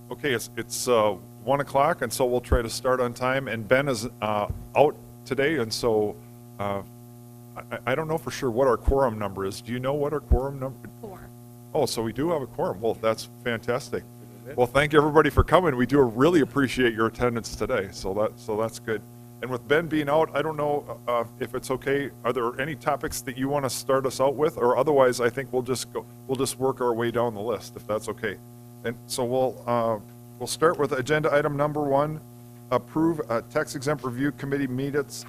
Okay, it's 1 o'clock, and so we'll try to start on time. And Ben is out today, and so I don't know for sure what our quorum number is. Do you know what our quorum number? 4. Oh, so we do have a quorum. Well, that's fantastic. Well, thank you everybody for coming. We do really appreciate your attendance today. So that's good. And with Ben being out, I don't know if it's okay. Are there any topics that you want to start us out with, or otherwise, I think we'll just work our way down the list if that's okay. And so we'll start with agenda item number 1, approve tax-exempt review committee minutes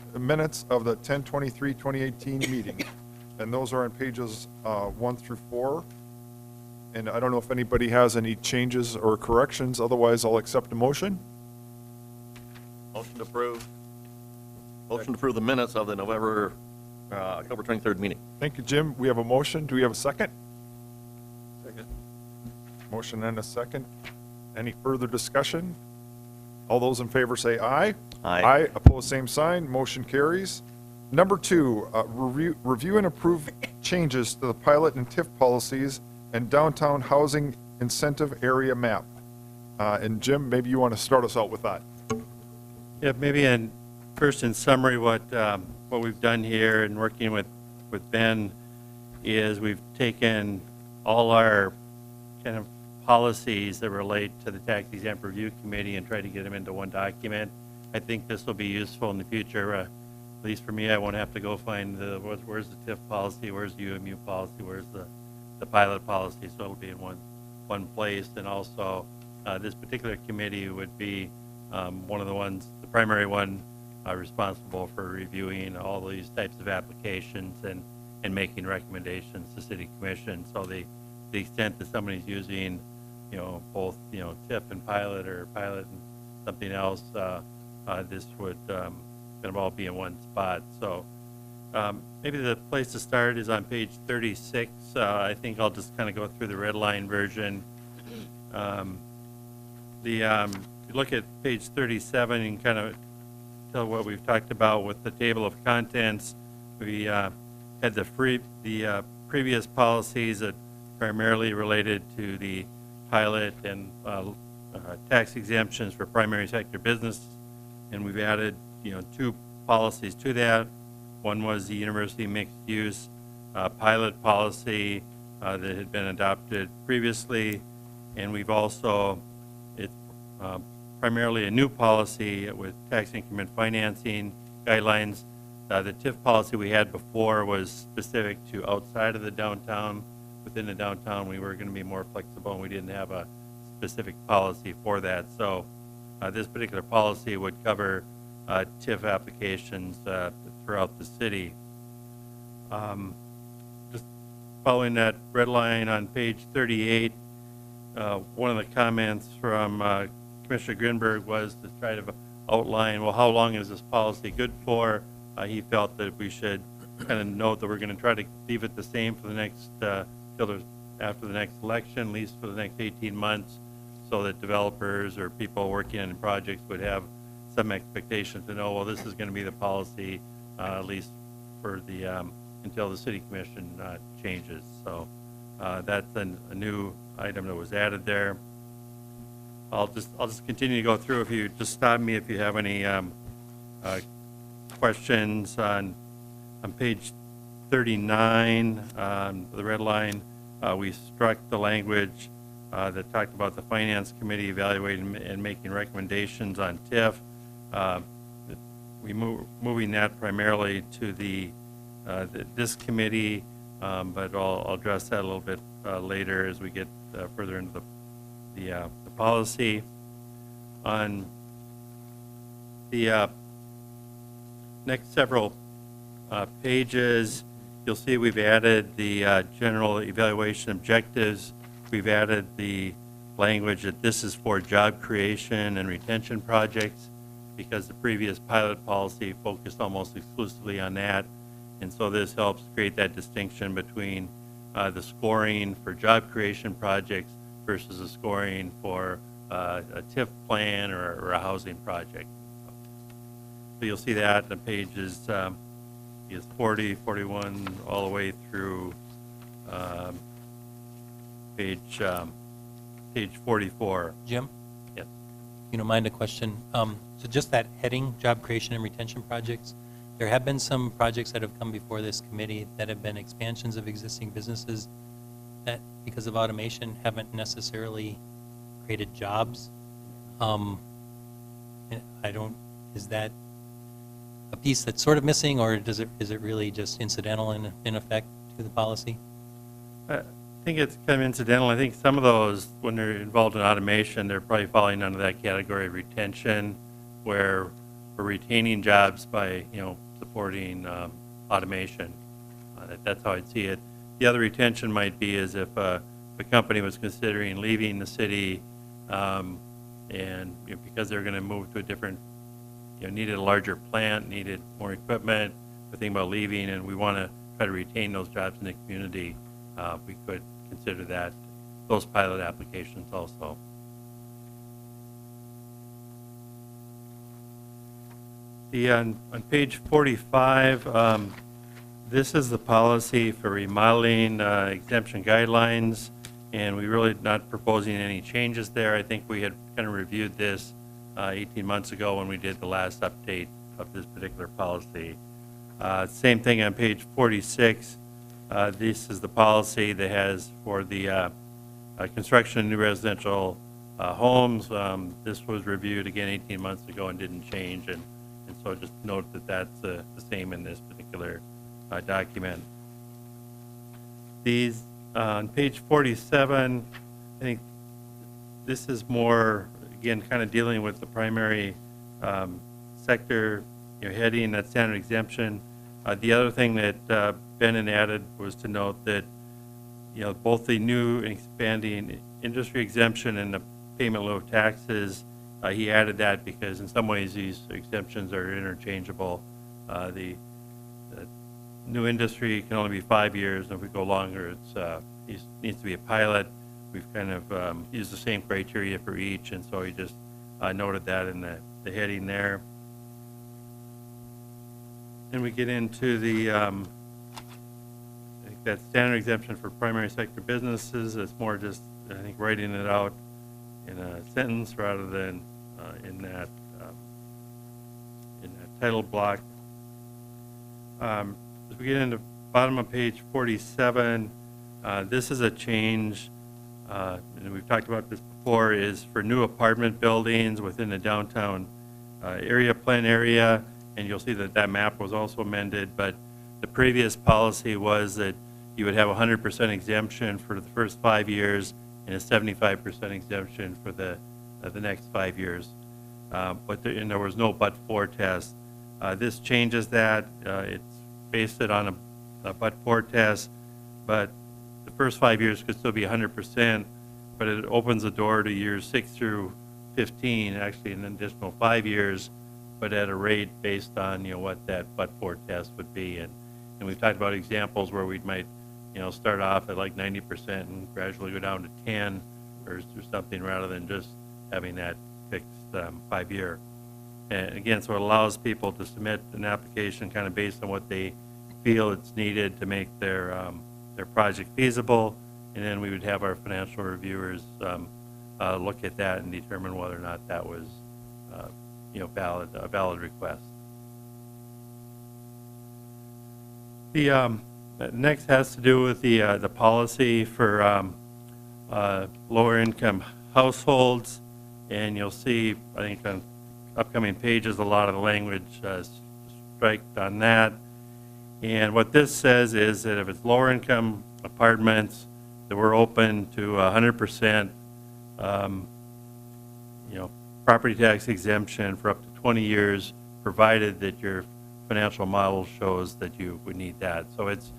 of the 10/23/2018 meeting. And those are on pages 1 through 4. And I don't know if anybody has any changes or corrections. Otherwise, I'll accept a motion. Motion to approve. Motion to approve the minutes of the October 23rd meeting. Thank you, Jim. We have a motion. Do we have a second? Second. Motion and a second. Any further discussion? All those in favor say aye. Aye. Aye. Opposed, same sign. Motion carries. Number 2, review and approve changes to the pilot and TIF policies and downtown housing incentive area map. And Jim, maybe you want to start us out with that. Yeah, maybe first in summary, what we've done here and working with Ben is we've taken all our kind of policies that relate to the Tax Exempt Review Committee and tried to get them into one document. I think this will be useful in the future. At least for me, I won't have to go find where's the TIF policy, where's the UMU policy, where's the pilot policy, so it'll be in one place. And also, this particular committee would be one of the primary one responsible for reviewing all these types of applications and making recommendations to City Commission. So the extent that somebody's using, both, TIF and pilot or pilot and something else, this would kind of all be in one spot. So maybe the place to start is on page 36. I think I'll just kind of go through the red line version. If you look at page 37 and kind of tell what we've talked about with the table of contents. We had the previous policies that primarily related to the pilot and tax exemptions for primary sector business, and we've added 2 policies to that. One was the university mixed use pilot policy that had been adopted previously, and we've also primarily a new policy with tax increment financing guidelines. The TIF policy we had before was specific to outside of the downtown. Within the downtown, we were going to be more flexible, and we didn't have a specific policy for that. So this particular policy would cover TIF applications throughout the city. Just following that red line on page 38, one of the comments from Commissioner Grinberg was to try to outline, well, how long is this policy good for? He felt that we should kind of note that we're going to try to leave it the same for the next, after the next election, at least for the next 18 months, so that developers or people working on projects would have some expectation to know, well, this is going to be the policy, at least for the, until the City Commission changes. So that's a new item that was added there. I'll just continue to go through. If you just stop me if you have any questions on page 39, the red line, we struck the language that talked about the Finance Committee evaluating and making recommendations on TIF. Moving that primarily to this committee, but I'll address that a little bit later as we get further into the policy. On the next several pages, you'll see we've added the general evaluation objectives. We've added the language that this is for job creation and retention projects, because the previous pilot policy focused almost exclusively on that. And so this helps create that distinction between the scoring for job creation projects versus the scoring for a TIF plan or a housing project. So you'll see that on pages 40, 41, all the way through page 44. Jim? you don't mind a question? So just that heading, job creation and retention projects, there have been some projects that have come before this committee that have been expansions of existing businesses that, because of automation, haven't necessarily created jobs. Is that a piece that's sort of missing, or is it really just incidental in effect to the policy? I think it's kind of incidental. I think some of those, when they're involved in automation, they're probably falling under that category of retention, where we're retaining jobs by, supporting automation. That's how I'd see it. The other retention might be is if a company was considering leaving the city, and because they're going to move to a different, needed a larger plant, needed more equipment, we're thinking about leaving, and we want to try to retain those jobs in the community. We could consider those pilot applications also. On page 45, this is the policy for remodeling exemption guidelines, and we're really not proposing any changes there. I think we had kind of reviewed this 18 months ago when we did the last update of this particular policy. Same thing on page 46. This is the policy that has for the construction of new residential homes. This was reviewed again 18 months ago and didn't change, and so just note that that's the same in this particular document. These on page 47, I think this is more, again, kind of dealing with the primary sector heading, that standard exemption. The other thing that Ben added was to note that both the new and expanding industry exemption and the payment in lieu of taxes, he added that because in some ways these exemptions are interchangeable. The new industry can only be 5 years, and if we go longer, it needs to be a pilot. We've kind of used the same criteria for each, and so he just noted that in the heading there. Then we get into the I think that standard exemption for primary sector businesses. It's more just, I think, writing it out in a sentence rather than in that title block. As we get into bottom of page 47, this is a change, and we've talked about this before, is for new apartment buildings within the downtown area plan area, and you'll see that that map was also amended, but the previous policy was that you would have 100% exemption for the first 5 years and a 75% exemption for the next 5 years. But there was no but-for test. This changes that. It's based it on a but-for test, but the first 5 years could still be 100%, but it opens the door to years 6 through 15, actually an additional 5 years, but at a rate based on what that but-for test would be. And we've talked about examples where we might start off at like 90% and gradually go down to 10 or something, rather than just having that fixed 5 year. And again, so it allows people to submit an application kind of based on what they feel it's needed to make their project feasible, and then we would have our financial reviewers look at that and determine whether or not that was a valid request. The next has to do with the policy for lower income households, and you'll see, I think on upcoming pages, a lot of the language striked on that. And what this says is that if it's lower income apartments, that we're open to 100% property tax exemption for up to 20 years, provided that your financial model shows that you would need that. So it's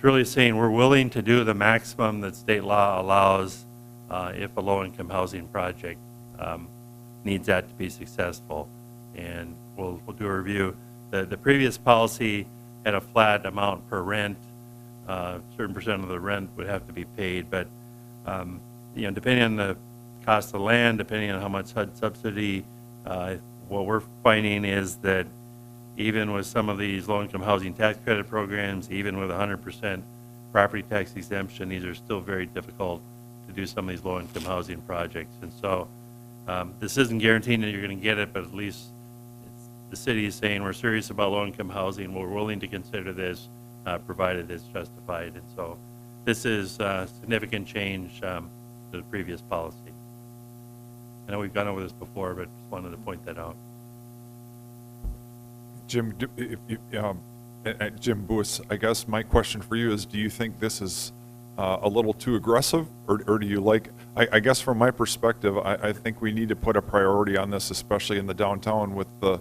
really saying we're willing to do the maximum that state law allows if a low-income housing project needs that to be successful. And we'll do a review. The previous policy had a flat amount per rent. A certain percent of the rent would have to be paid, but depending on the cost of the land, depending on how much HUD subsidy, what we're finding is that even with some of these low-income housing tax credit programs, even with 100% property tax exemption, these are still very difficult to do some of these low-income housing projects. And so This isn't guaranteeing that you're going to get it, but at least the city is saying we're serious about low-income housing. We're willing to consider this, provided it's justified. And so this is a significant change to the previous policy. I know we've gone over this before, but just wanted to point that out. Jim, Jim Booth, I guess my question for you is, do you think this is a little too aggressive, or do you like, I guess from my perspective, I think we need to put a priority on this, especially in the downtown with the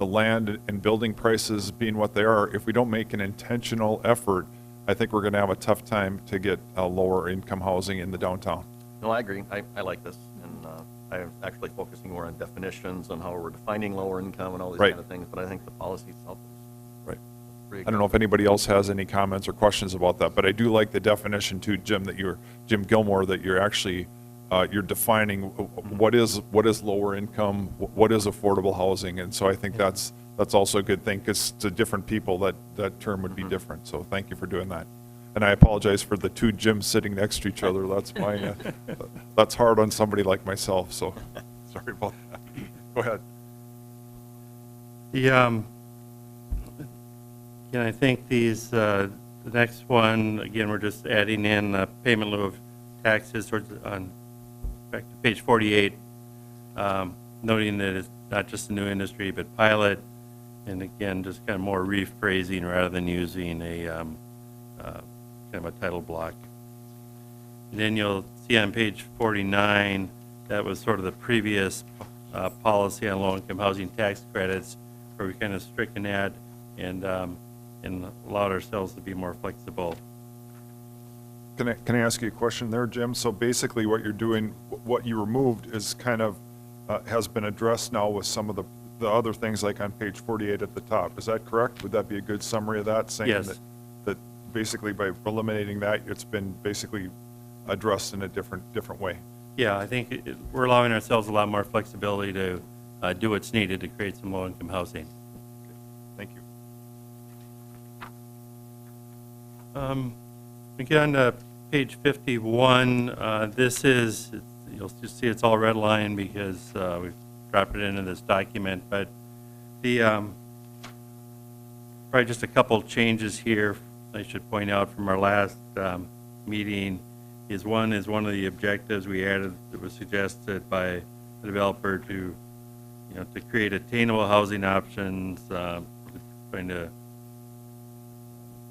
land and building prices being what they are. If we don't make an intentional effort, I think we're going to have a tough time to get lower income housing in the downtown. No, I agree. I like this, and I'm actually focusing more on definitions, on how we're defining lower income and all these Right. kind of things, but I think the policy itself is Right. pretty I don't know if anybody else has any comments or questions about that, but I do like the definition too, Jim, Jim Gilmore, that you're actually, you're defining what is lower income, what is affordable housing, and so I think that's also a good thing, because to different people, that term would be different, so thank you for doing that. And I apologize for the two Jims sitting next to each other, that's my, that's hard on somebody like myself, so sorry about that. Go ahead. Again, I think these, the next one, again, we're just adding in payment in lieu of taxes towards, back to page 48, noting that it's not just a new industry, but pilot, and again, just kind of more rephrasing rather than using a kind of a title block. And then you'll see on page 49, that was sort of the previous policy on low-income housing tax credits, where we kind of stricken that and allowed ourselves to be more flexible. Can I ask you a question there, Jim? So basically what you're doing, what you removed is kind of, has been addressed now with some of the other things like on page 48 at the top. Is that correct? Would that be a good summary of that? Saying Yes. that basically by eliminating that, it's been basically addressed in a different way. Yeah, I think we're allowing ourselves a lot more flexibility to do what's needed to create some low-income housing. Thank you. We get on to page 51. This is, you'll just see it's all red line because we've dropped it into this document, but the, probably just a couple changes here I should point out from our last meeting is one of the objectives we added that was suggested by the developer to, to create attainable housing options, trying to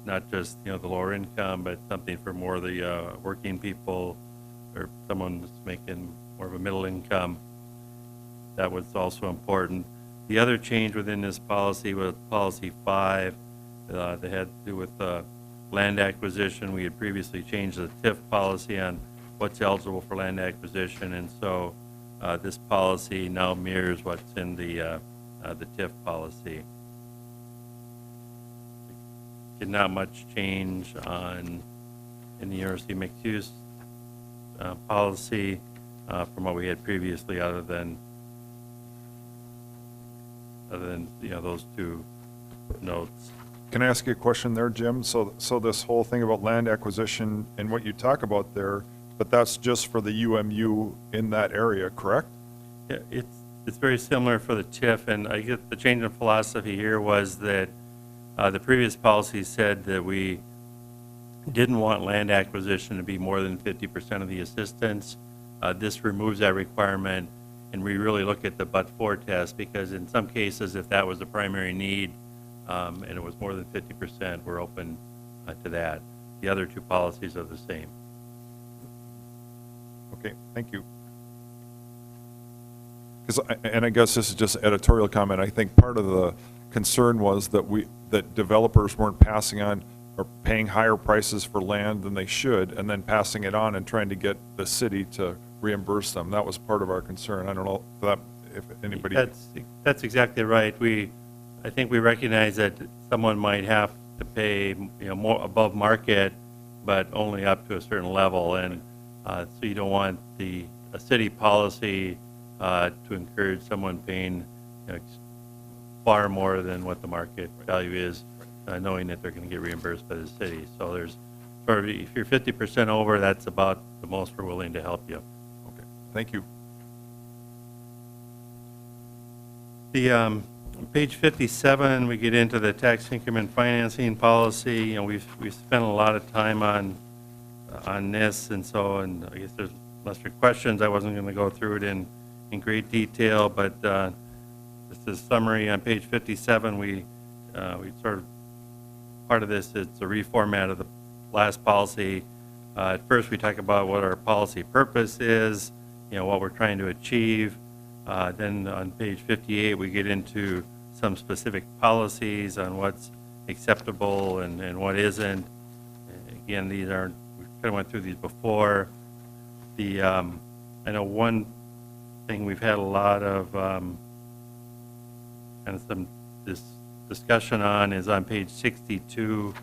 not just, the lower income, but something for more of the working people or someone that's making more of a middle income. That was also important. The other change within this policy was policy 5 that had to do with land acquisition. We had previously changed the TIF policy on what's eligible for land acquisition, and so this policy now mirrors what's in the TIF policy. Not much change in the ERC mixed use policy from what we had previously, other than those two notes. Can I ask you a question there, Jim? So this whole thing about land acquisition and what you talk about there, but that's just for the UMU in that area, correct? Yeah, it's very similar for the TIF, and I guess the change in philosophy here was that the previous policy said that we didn't want land acquisition to be more than 50% of the assistance. This removes that requirement, and we really look at the but-for test, because in some cases, if that was the primary need and it was more than 50%, we're open to that. The other two policies are the same. Okay, thank you. And I guess this is just editorial comment. I think part of the concern was that developers weren't passing on or paying higher prices for land than they should, and then passing it on and trying to get the city to reimburse them. That was part of our concern. I don't know if anybody. That's exactly right. I think we recognize that someone might have to pay more above market, but only up to a certain level, and so you don't want a city policy to encourage someone paying far more than what the market value is, knowing that they're going to get reimbursed by the city. So there's sort of, if you're 50% over, that's about the most we're willing to help you. Okay, thank you. On page 57, we get into the tax increment financing policy. You know, we've spent a lot of time on this, and I guess there's unless there are questions, I wasn't going to go through it in great detail, but just a summary on page 57, we sort of, part of this, it's a reformat of the last policy. At first, we talk about what our policy purpose is, you know, what we're trying to achieve. Then on page 58, we get into some specific policies on what's acceptable and what isn't. Again, these aren't, we kind of went through these before. I know one thing we've had a lot of kind of this discussion on is on page 62.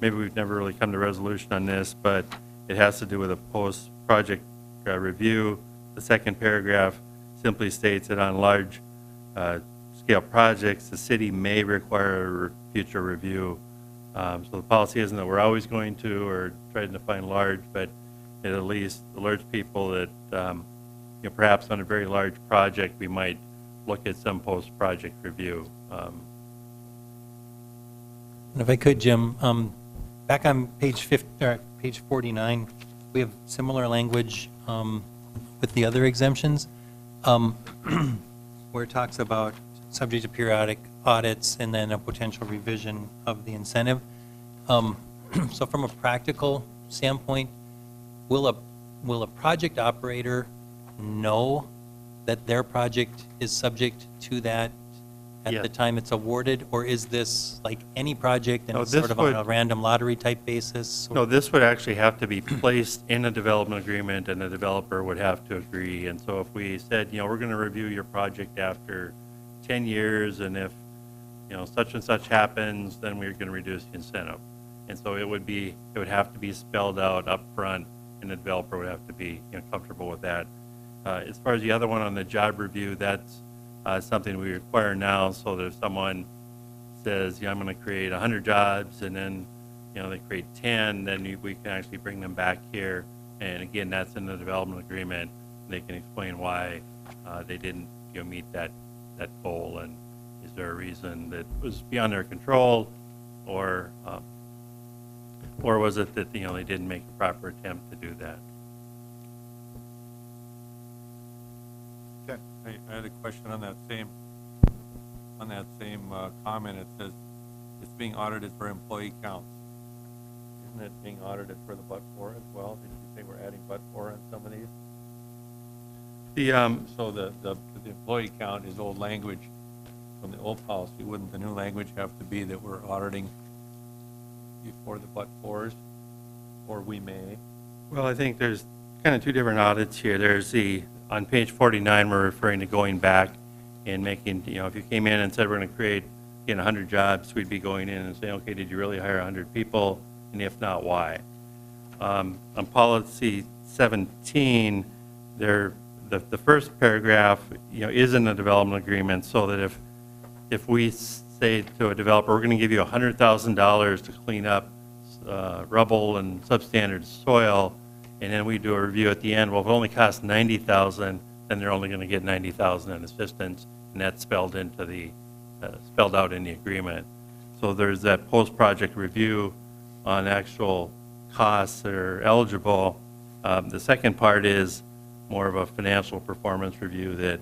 Maybe we've never really come to resolution on this, but it has to do with a post-project review. The second paragraph simply states that on large scale projects, the city may require a future review. So the policy isn't that we're always going to or try to define large, but it at least alerts people that you know, perhaps on a very large project, we might look at some post-project review. And if I could, Jim, back on page 49, we have similar language with the other exemptions, where it talks about subject to periodic audits and then a potential revision of the incentive. So from a practical standpoint, will a project operator know that their project is subject to that at Yeah. the time it's awarded, or is this like any project and No, it's this sort of on a would- random lottery type basis? No, this would actually have to be placed in a development agreement, and the developer would have to agree. And so if we said, you know, we're going to review your project after 10 years, and if, you know, such and such happens, then we're going to reduce the incentive. And so it would have to be spelled out up front, and the developer would have to be, you know, comfortable with that. As far as the other one on the job review, that's something we require now, so that if someone says, yeah, I'm going to create 100 jobs, and then, you know, they create 10, then we can actually bring them back here. And again, that's in the development agreement. They can explain why they didn't, you know, meet that goal, and is there a reason that was beyond their control, or was it that, you know, they didn't make a proper attempt to do that? Okay. I had a question on that same comment. It says it's being audited for employee counts. Isn't it being audited for the but-for as well? Did you say we're adding but-for on some of these? So the employee count is old language from the old policy. Wouldn't the new language have to be that we're auditing before the but-fors, or we may? Well, I think there's kind of two different audits here. There's on page 49, we're referring to going back and making, you know, if you came in and said we're going to create, again, 100 jobs, we'd be going in and saying, okay, did you really hire 100 people? And if not, why? On policy 17, the first paragraph, you know, is in the development agreement, so that if we say to a developer, we're going to give you $100,000 to clean up rubble and substandard soil, and then we do a review at the end, well, if it only costs $90,000, then they're only going to get $90,000 in assistance, and that's spelled out in the agreement. So there's that post-project review on actual costs that are eligible. The second part is more of a financial performance review that,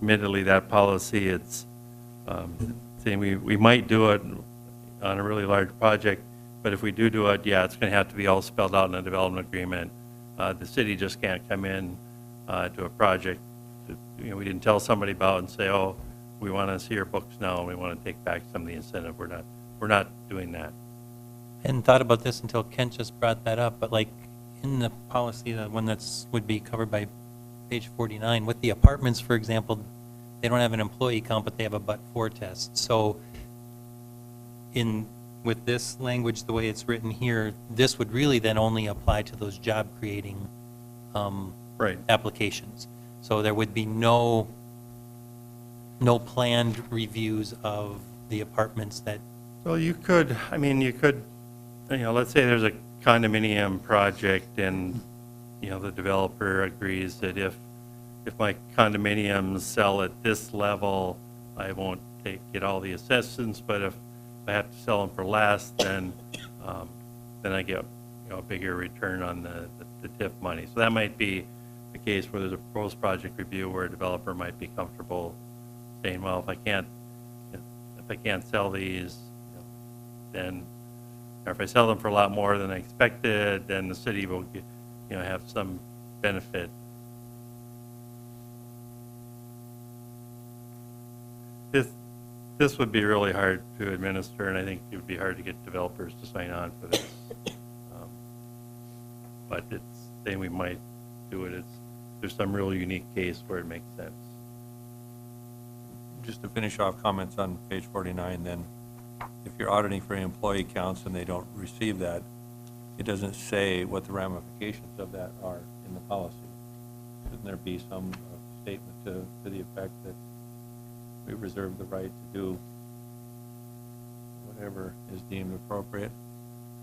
admittedly, that policy, it's saying we might do it on a really large project, but if we do it, yeah, it's going to have to be all spelled out in a development agreement. The city just can't come in to a project that, you know, we didn't tell somebody about and say, oh, we want to see your books now and we want to take back some of the incentive. We're not doing that. I hadn't thought about this until Kent just brought that up, but like in the policy, the one would be covered by page 49, with the apartments, for example, they don't have an employee count, but they have a but-for test. So with this language, the way it's written here, this would really then only apply to those job-creating Right. applications. So there would be no planned reviews of the apartments that, Well, you could, you know, let's say there's a condominium project and, you know, the developer agrees that if if my condominiums sell at this level, I won't get all the assessments, but if I have to sell them for less, then I get, a bigger return on the TIF money. So that might be the case where there's a post-project review where a developer might be comfortable saying, well, if I can't sell these, then, or if I sell them for a lot more than I expected, then the city will get, have some benefit. This would be really hard to administer, and I think it would be hard to get developers to sign on for this. But saying we might do it. There's some real unique case where it makes sense. Just to finish off comments on page 49, then, if you're auditing for employee counts and they don't receive that, it doesn't say what the ramifications of that are in the policy. Shouldn't there be some statement to the effect that we reserve the right to do whatever is deemed appropriate?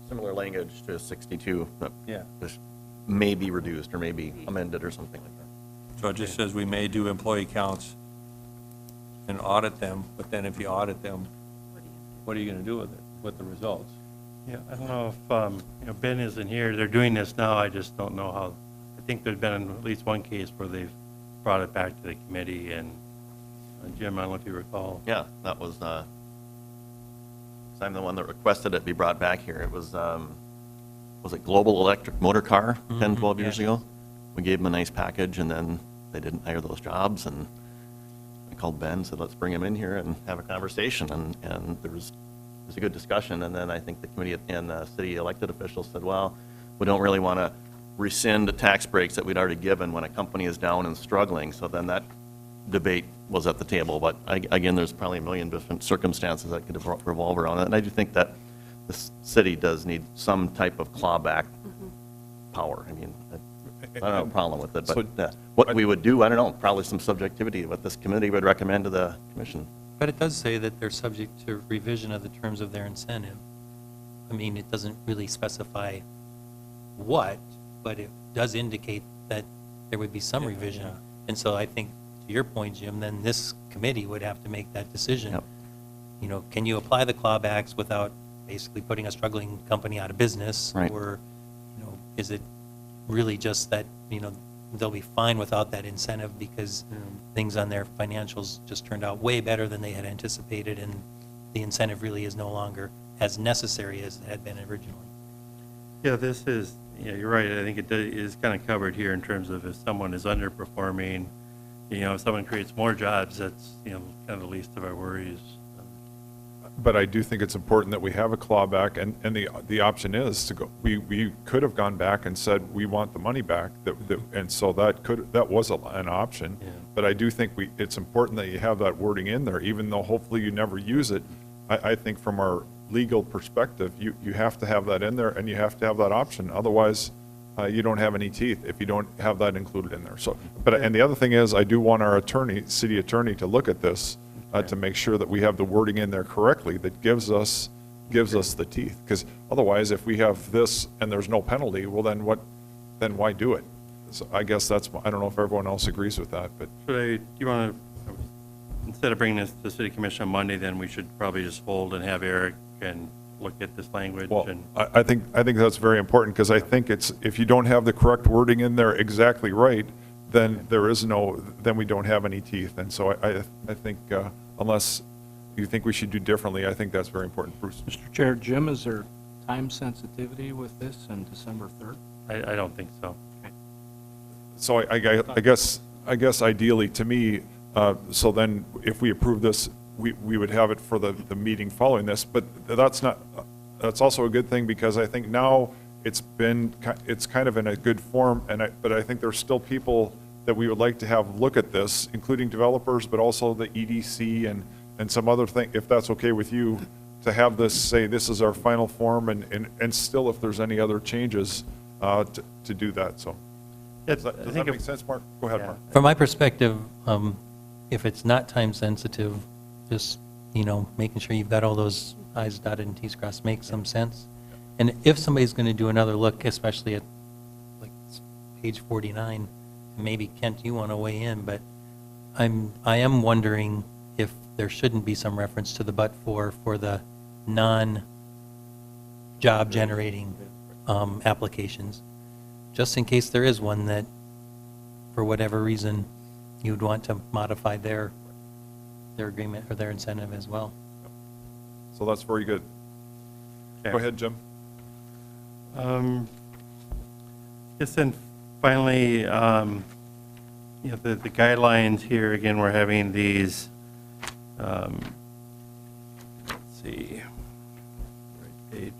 Similar language to 62, that Yeah. this may be reduced or may be amended or something like that. So it just says we may do employee counts and audit them, but then if you audit them, what are you going to do with it, with the results? Yeah, I don't know if, Ben isn't here. They're doing this now. I just don't know how. I think there's been at least one case where they've brought it back to the committee. And Jim, I don't know if you recall. Yeah, that was, I'm the one that requested it be brought back here. It was it Global Electric Motor Car 10, 12 years ago? We gave them a nice package, and then they didn't hire those jobs, and I called Ben, said, let's bring him in here and have a conversation, and there was a good discussion, and then I think the committee and the city elected officials said, well, we don't really want to rescind the tax breaks that we'd already given when a company is down and struggling, so then that debate was at the table, but again, there's probably a million different circumstances that could revolve around it, and I do think that the city does need some type of clawback power. I mean, I don't have a problem with it, but what we would do, I don't know, probably some subjectivity, what this committee would recommend to the commission. But it does say that they're subject to revision of the terms of their incentive. I mean, it doesn't really specify what, but it does indicate that there would be some revision. And so I think, to your point, Jim, then this committee would have to make that decision. Yep. Can you apply the clawbacks without basically putting a struggling company out of business? Right. Or, is it really just that, they'll be fine without that incentive because things on their financials just turned out way better than they had anticipated, and the incentive really is no longer as necessary as it had been originally. Yeah, this is, you're right. I think it is kind of covered here in terms of if someone is underperforming, if someone creates more jobs, that's, kind of the least of our worries. But I do think it's important that we have a clawback, and the option is to go, we could have gone back and said, we want the money back, and so that was an option. Yeah. But I do think it's important that you have that wording in there, even though hopefully you never use it. I think from our legal perspective, you have to have that in there, and you have to have that option. Otherwise, you don't have any teeth if you don't have that included in there. So, and the other thing is, I do want our city attorney to look at this to make sure that we have the wording in there correctly that gives us the teeth. Because otherwise, if we have this and there's no penalty, well, then why do it? So I guess I don't know if everyone else agrees with that, but. Do you want to, instead of bringing this to the city commission on Monday, then we should probably just hold and have Eric and look at this language? Well, and I think that's very important, because I think if you don't have the correct wording in there exactly right, then then we don't have any teeth. And so I think, unless you think we should do differently, I think that's very important, Bruce. Mr. Chair, Jim, is there time sensitivity with this on December 3rd? I don't think so. So I guess ideally, to me, so then if we approve this, we would have it for the meeting following this, but that's also a good thing, because I think now it's kind of in a good form, but I think there's still people that we would like to have look at this, including developers, but also the EDC and some other thing, if that's okay with you, to have this say, this is our final form, and still, if there's any other changes, to do that, so. Does that make sense, Mark? Go ahead, Mark. From my perspective, if it's not time sensitive, just, making sure you've got all those I's dotted and T's crossed makes some sense. And if somebody's going to do another look, especially at like page 49, maybe Kent, you want to weigh in, but I am wondering if there shouldn't be some reference to the but-for the non-job generating applications, just in case there is one that, for whatever reason, you'd want to modify their agreement or their incentive as well. So that's very good. Go ahead, Jim. Yes, and finally, you know, the guidelines here, again, we're having these, let's see, right page.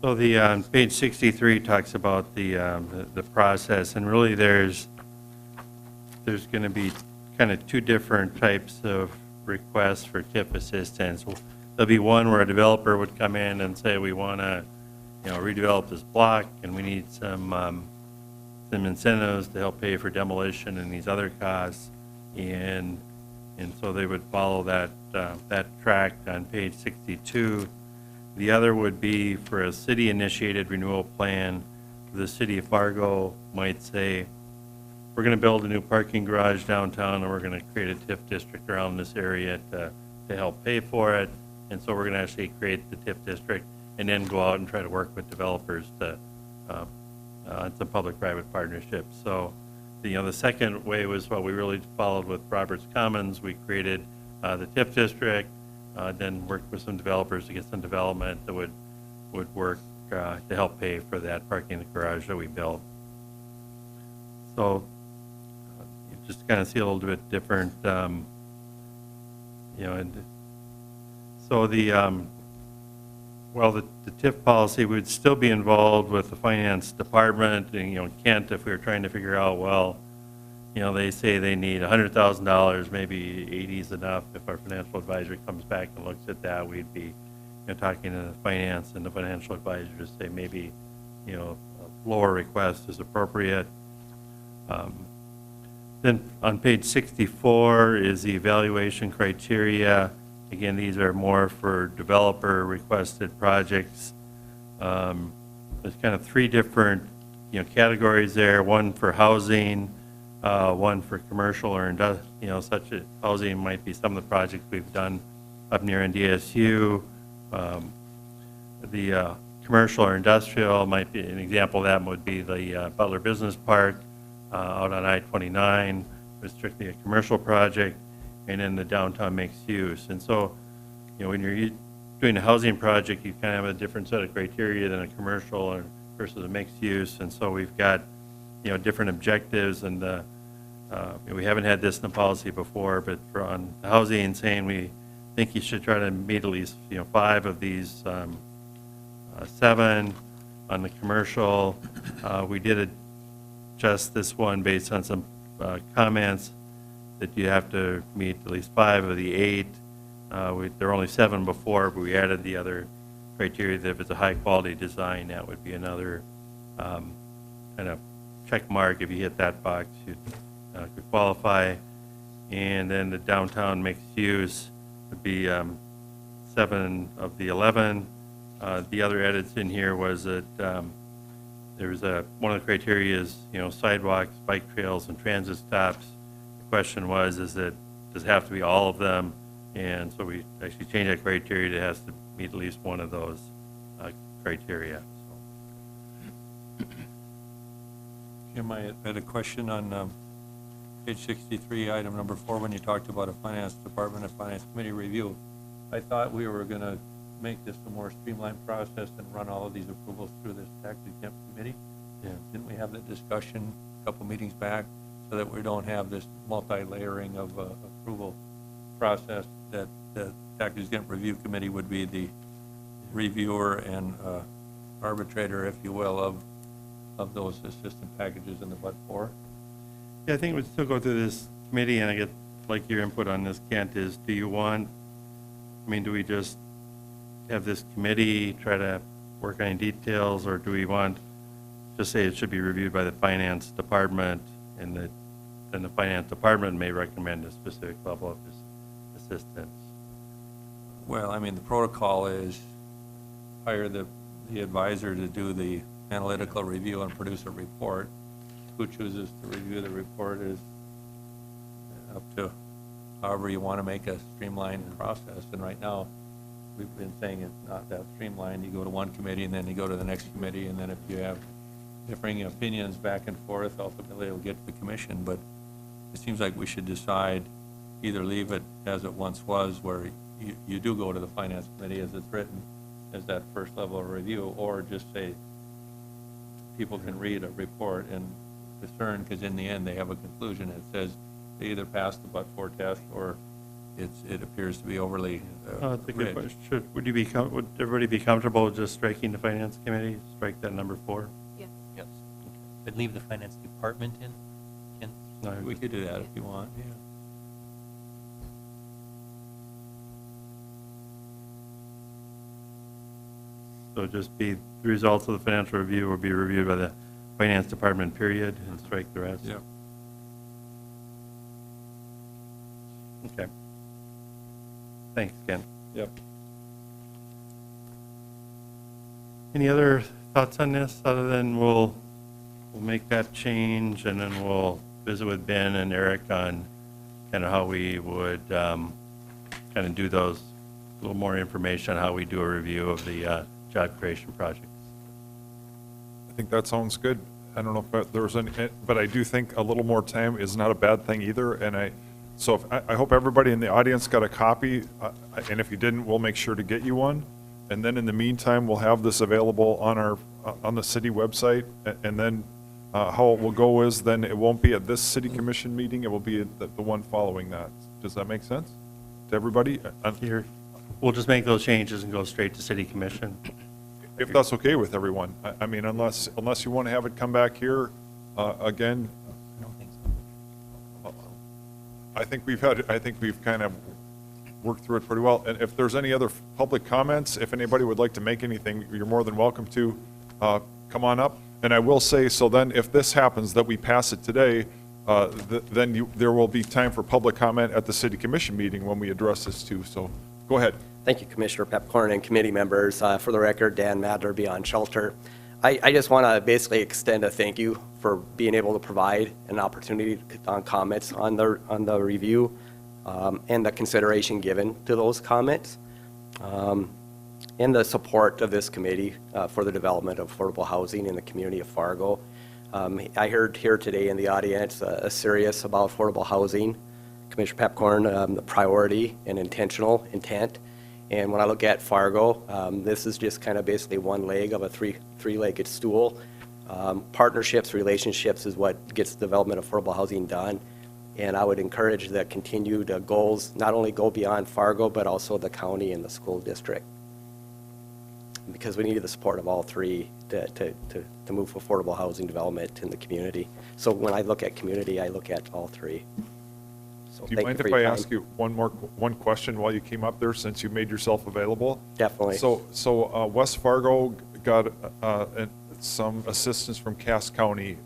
So the page 63 talks about the process, and really there's going to be kind of two different types of requests for TIF assistance. There'll be one where a developer would come in and say, we want to, you know, redevelop this block, and we need some incentives to help pay for demolition and these other costs, and so they would follow that track on page 62. The other would be for a city-initiated renewal plan. The city of Fargo might say, we're going to build a new parking garage downtown, and we're going to create a TIF district around this area to help pay for it. And so we're going to actually create the TIF district and then go out and try to work with developers to on some public-private partnerships. So, you know, the second way was what we really followed with Roberts Commons. We created the TIF district, then worked with some developers to get some development that would work to help pay for that parking garage that we built. So you just kind of see a little bit different, you know, and so the TIF policy would still be involved with the finance department, and, you know, Kent, if we were trying to figure out, well, you know, they say they need $100,000, maybe 80 is enough. If our financial advisor comes back and looks at that, we'd be, you know, talking to the finance and the financial advisor to say maybe, you know, a lower request is appropriate. Then on page 64 is the evaluation criteria. Again, these are more for developer requested projects. There's kind of three different, you know, categories there. One for housing, one for commercial or you know, such as housing might be some of the projects we've done up near NDSU. The commercial or industrial might be an example of that would be the Butler Business Park out on I-29, was strictly a commercial project, and then the downtown mixed use. And so, you know, when you're doing a housing project, you kind of have a different set of criteria than a commercial or versus a mixed use. And so we've got, you know, different objectives, and we haven't had this in the policy before, but for on the housing, saying we think you should try to meet at least, you know, 5 of these 7. On the commercial, we did adjust this one based on some comments that you have to meet at least 5 of the 8. There were only 7 before, but we added the other criteria that if it's a high-quality design, that would be another kind of check mark. If you hit that box, you could qualify. And then the downtown mixed use would be 7 of the 11. The other edits in here was that there was one of the criteria is, you know, sidewalks, bike trails, and transit stops. The question was, does it have to be all of them? And so we actually changed that criteria to has to meet at least one of those criteria. So. Jim, I had a question on page 63, item number 4, when you talked about a finance department and finance committee review. I thought we were going to make this a more streamlined process and run all of these approvals through this tax-exempt committee. Yeah. Didn't we have that discussion a couple meetings back, so that we don't have this multi-layering of approval process, that the tax-exempt review committee would be the reviewer and arbitrator, if you will, of those assistance packages in the but-for? Yeah, I think it would still go through this committee, and I get, like, your input on this, Kent, is do you want, I mean, do we just have this committee try to work on details, or do we want, just say it should be reviewed by the finance department, and that then the finance department may recommend a specific level of assistance? Well, I mean, the protocol is hire the advisor to do the analytical review and produce a report. Who chooses to review the report is up to however you want to make a streamlined process. And right now, we've been saying it's not that streamlined. You go to one committee and then you go to the next committee, and then if you have differing opinions back and forth, ultimately it'll get to the commission. But it seems like we should decide, either leave it as it once was, where you do go to the finance committee as it's written, as that first level of review, or just say people can read a report and discern, because in the end they have a conclusion. It says they either passed the but-for test or it appears to be overly That's a good rich. question. Would everybody be comfortable with just striking the finance committee, strike that number 4? Yes. Yes. But leave the finance department in? Ken? No, We could do that if you want, yeah. So just be, the results of the financial review will be reviewed by the finance department, period, and strike the rest? Yeah. Okay. Thanks, Ken. Yep. Any other thoughts on this, other than we'll make that change, and then we'll visit with Ben and Eric on kind of how we would kind of do those, a little more information on how we do a review of the job creation projects? I think that sounds good. I don't know if there was any, but I do think a little more time is not a bad thing either. And so I hope everybody in the audience got a copy, and if you didn't, we'll make sure to get you one. And then in the meantime, we'll have this available on on the city website. And then how it will go is, then it won't be at this city commission meeting, it will be at the one following that. Does that make sense to everybody? Here, we'll just make those changes and go straight to city commission. If that's okay with everyone. I mean, unless you want to have it come back here again. I don't think so. I think we've kind of worked through it pretty well. And if there's any other public comments, if anybody would like to make anything, you're more than welcome to come on up. And I will say, so then if this happens, that we pass it today, then there will be time for public comment at the city commission meeting when we address this too. So go ahead. Thank you, Commissioner Pepcorn and committee members. For the record, Dan Madler, Beyond Shelter. I just want to basically extend a thank you for being able to provide an opportunity on comments on the review and the consideration given to those comments, and the support of this committee for the development of affordable housing in the community of Fargo. I heard here today in the audience a serious about affordable housing. Commissioner Pepcorn, the priority and intentional intent. And when I look at Fargo, this is just kind of basically one leg of a three-legged stool. Partnerships, relationships is what gets development of affordable housing done. And I would encourage the continued goals, not only go beyond Fargo, but also the county and the school district. Because we need the support of all three to move affordable housing development in the community. So when I look at community, I look at all three. So Do you thank mind for if your I time. ask you one question while you came up there, since you made yourself available? Definitely. So West Fargo got some assistance from Cass County.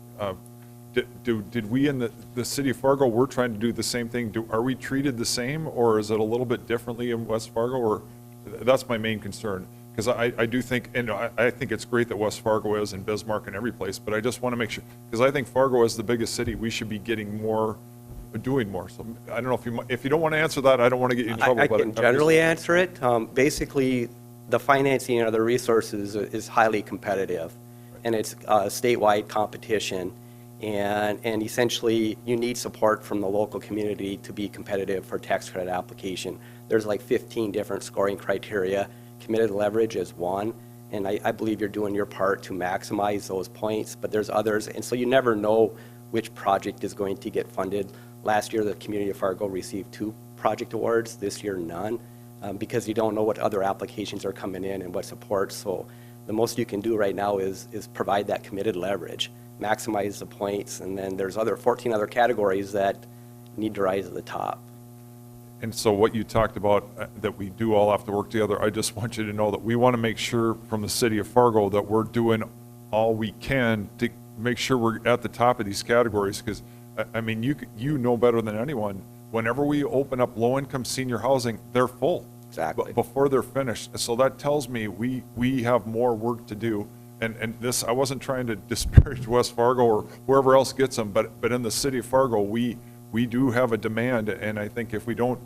Did we in the city of Fargo, we're trying to do the same thing? Are we treated the same, or is it a little bit differently in West Fargo? Or that's my main concern, because I do think, and I think it's great that West Fargo is, and Bismarck and every place, but I just want to make sure, because I think Fargo is the biggest city, we should be getting more, doing more. So I don't know if you don't want to answer that, I don't want to get you in trouble. I but can generally answer it. Basically, the financing or the resources is highly competitive, and it's a statewide competition. And essentially, you need support from the local community to be competitive for tax credit application. There's like 15 different scoring criteria. Committed leverage is one, and I believe you're doing your part to maximize those points, but there's others, and so you never know which project is going to get funded. Last year, the community of Fargo received 2 project awards. This year, none, because you don't know what other applications are coming in and what support. So the most you can do right now is provide that committed leverage, maximize the points, and then there's 14 other categories that need to rise to the top. And so what you talked about, that we do all have to work together, I just want you to know that we want to make sure from the city of Fargo that we're doing all we can to make sure we're at the top of these categories, because, I mean, you know better than anyone, whenever we open up low-income senior housing, they're full. Exactly. before they're finished. So that tells me we have more work to do. And this, I wasn't trying to disparage West Fargo or whoever else gets them, but in the city of Fargo, we do have a demand, and I think if we don't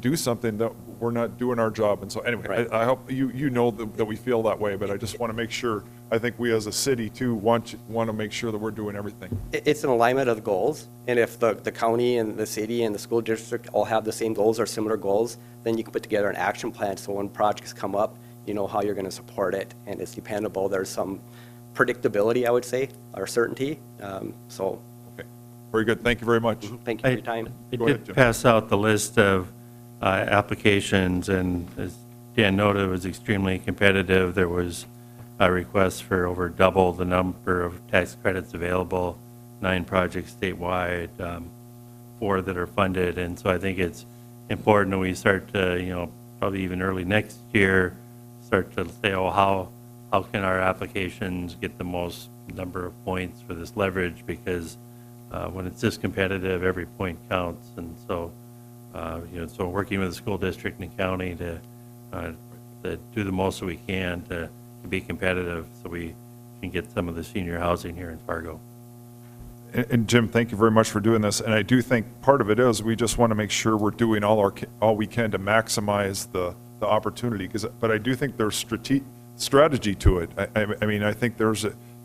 do something, that we're not doing our job. And so anyway, Right. I hope you know that we feel that way, but I just want to make sure, I think we as a city too want to make sure that we're doing everything. It's an alignment of goals, and if the county and the city and the school district all have the same goals or similar goals, then you can put together an action plan, so when projects come up, you know how you're going to support it, and it's dependable. There's some predictability, I would say, or certainty. So Okay, very good. Thank you very much. thank you for your time. I Go ahead, did Jim. pass out the list of applications, and as Dan noted, it was extremely competitive. There was a request for over double the number of tax credits available, 9 projects statewide, 4 that are funded. And so I think it's important that we start to, probably even early next year, start to say, oh, how can our applications get the most number of points for this leverage? Because when it's this competitive, every point counts. And so, so working with the school district and the county to do the most that we can to be competitive so we can get some of the senior housing here in Fargo. And Jim, thank you very much for doing this. And I do think part of it is we just want to make sure we're doing all we can to maximize the opportunity. But I do think there's strategy to it. I mean, I think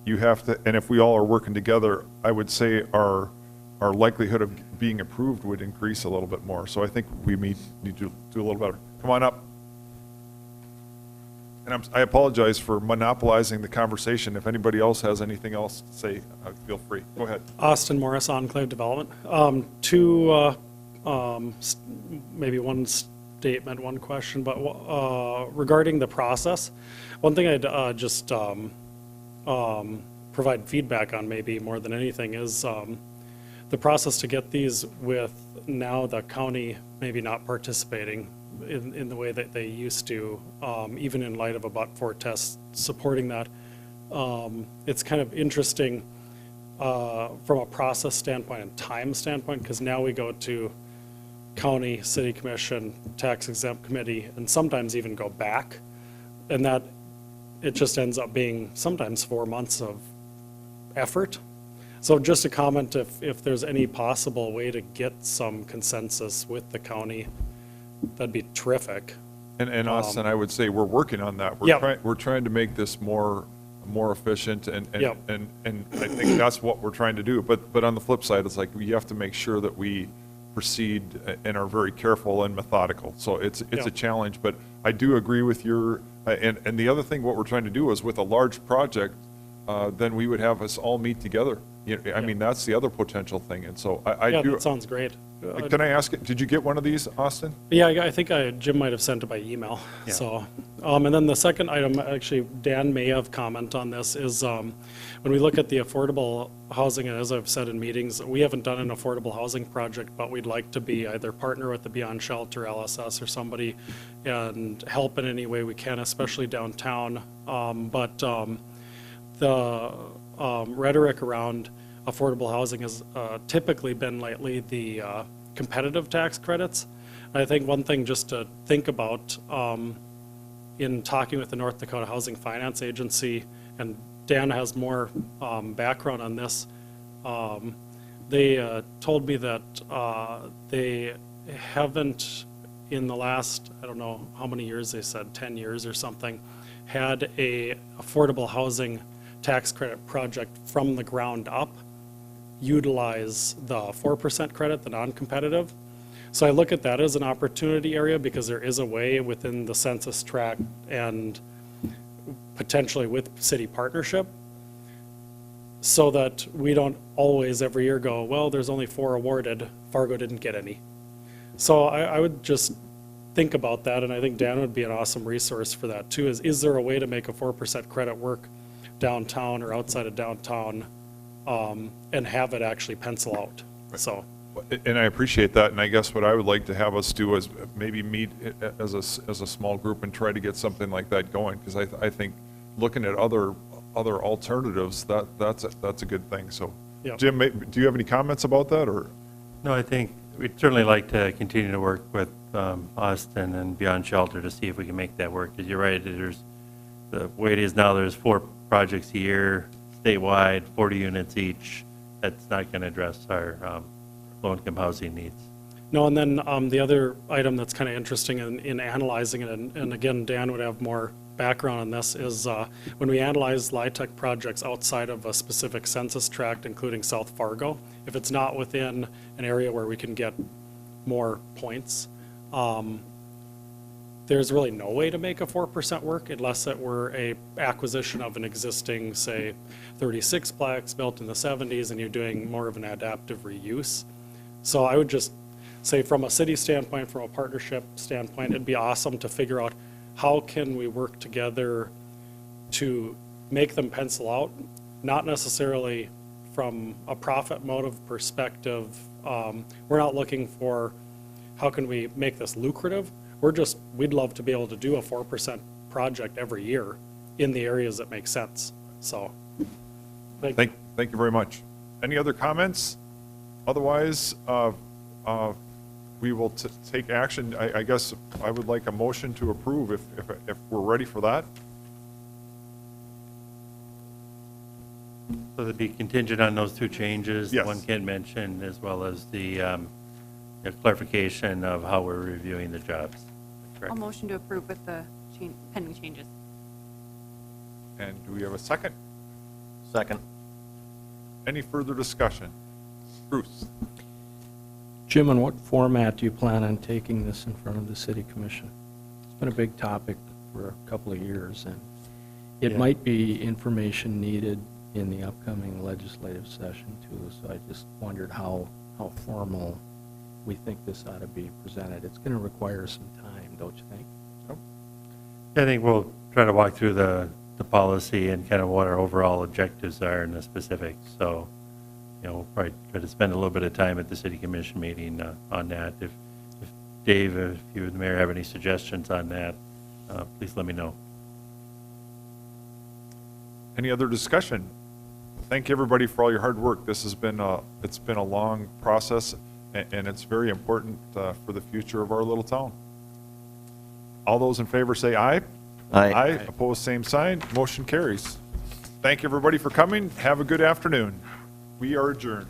you have to, and if we all are working together, I would say our likelihood of being approved would increase a little bit more. So I think we need to do a little better. Come on up. And I apologize for monopolizing the conversation. If anybody else has anything else to say, feel free. Go ahead. Austin Morris, Enclave Development. Maybe one statement, one question, but regarding the process, one thing I'd just provide feedback on maybe more than anything is the process to get these with now the county maybe not participating in the way that they used to, even in light of a but-for test supporting that. It's kind of interesting from a process standpoint and time standpoint, because now we go to county, city commission, tax-exempt committee, and sometimes even go back. And that, it just ends up being sometimes 4 months of effort. So just a comment, if there's any possible way to get some consensus with the county, that'd be terrific. And Austin, I would say we're working on that. Yep. We're trying to make this more efficient, and Yep. I think that's what we're trying to do. But on the flip side, it's like we have to make sure that we proceed and are very careful and methodical. So it's Yeah. a challenge, but I do agree with your, and the other thing, what we're trying to do is with a large project, then we would have us all meet together. I mean, that's the other potential thing. And so I Yeah, do. that sounds great. Can I ask, did you get one of these, Austin? Yeah, I think Jim might have sent it by email. Yeah. So, and then the second item, actually, Dan may have comment on this, is when we look at the affordable housing, and as I've said in meetings, we haven't done an affordable housing project, but we'd like to be either partner with the Beyond Shelter, LSS, or somebody, and help in any way we can, especially downtown. But the rhetoric around affordable housing has typically been lately the competitive tax credits. I think one thing just to think about in talking with the North Dakota Housing Finance Agency, and Dan has more background on this, they told me that they haven't, in the last, I don't know how many years they said, 10 years or something, had a affordable housing tax credit project from the ground up utilize the 4% credit, the non-competitive. So I look at that as an opportunity area, because there is a way within the census tract and potentially with city partnership, so that we don't always every year go, well, there's only 4 awarded, Fargo didn't get any. So I would just think about that, and I think Dan would be an awesome resource for that too, is there a way to make a 4% credit work downtown or outside of downtown, and have it actually pencil out? So, And I appreciate that, and I guess what I would like to have us do is maybe meet as a small group and try to get something like that going, because I think looking at other alternatives, that's a good thing. So, Yeah. Jim, do you have any comments about that, or? No, I think we'd certainly like to continue to work with Austin and Beyond Shelter to see if we can make that work. Because you're right, the way it is now, there's 4 projects a year, statewide, 40 units each. That's not going to address our low-income housing needs. No, and then the other item that's kind of interesting in analyzing it, and again, Dan would have more background on this, is when we analyze LIHTC projects outside of a specific census tract, including South Fargo, if it's not within an area where we can get more points, there's really no way to make a 4% work unless it were a acquisition of an existing, say, 36-plex built in the 70s, and you're doing more of an adaptive reuse. So I would just say from a city standpoint, from a partnership standpoint, it'd be awesome to figure out how can we work together to make them pencil out, not necessarily from a profit motive perspective. We're not looking for how can we make this lucrative. We'd love to be able to do a 4% project every year in the areas that make sense. So, thank you. Thank you very much. Any other comments? Otherwise, we will take action. I guess I would like a motion to approve if we're ready for that. So that'd be contingent on those 2 changes. Yes. The one Ken mentioned, as well as the clarification of how we're reviewing the jobs. I'll Correct. motion to approve with the pending changes. And do we have a second? Second. Any further discussion? Bruce? Jim, in what format do you plan on taking this in front of the city commission? It's been a big topic for a couple of years, and it Yeah. might be information needed in the upcoming legislative session too, so I just wondered how formal we think this ought to be presented. It's going to require some time, don't you think? I think we'll try to walk through the policy and kind of what our overall objectives are in the specifics. So, we'll probably try to spend a little bit of time at the city commission meeting on that. If Dave, if you and the mayor have any suggestions on that, please let me know. Any other discussion? Thank you, everybody, for all your hard work. This has been it's been a long process, and it's very important for the future of our little town. All those in favor say aye. Aye. Aye. Opposed, same sign. Motion carries. Thank you, everybody, for coming. Have a good afternoon. We are adjourned.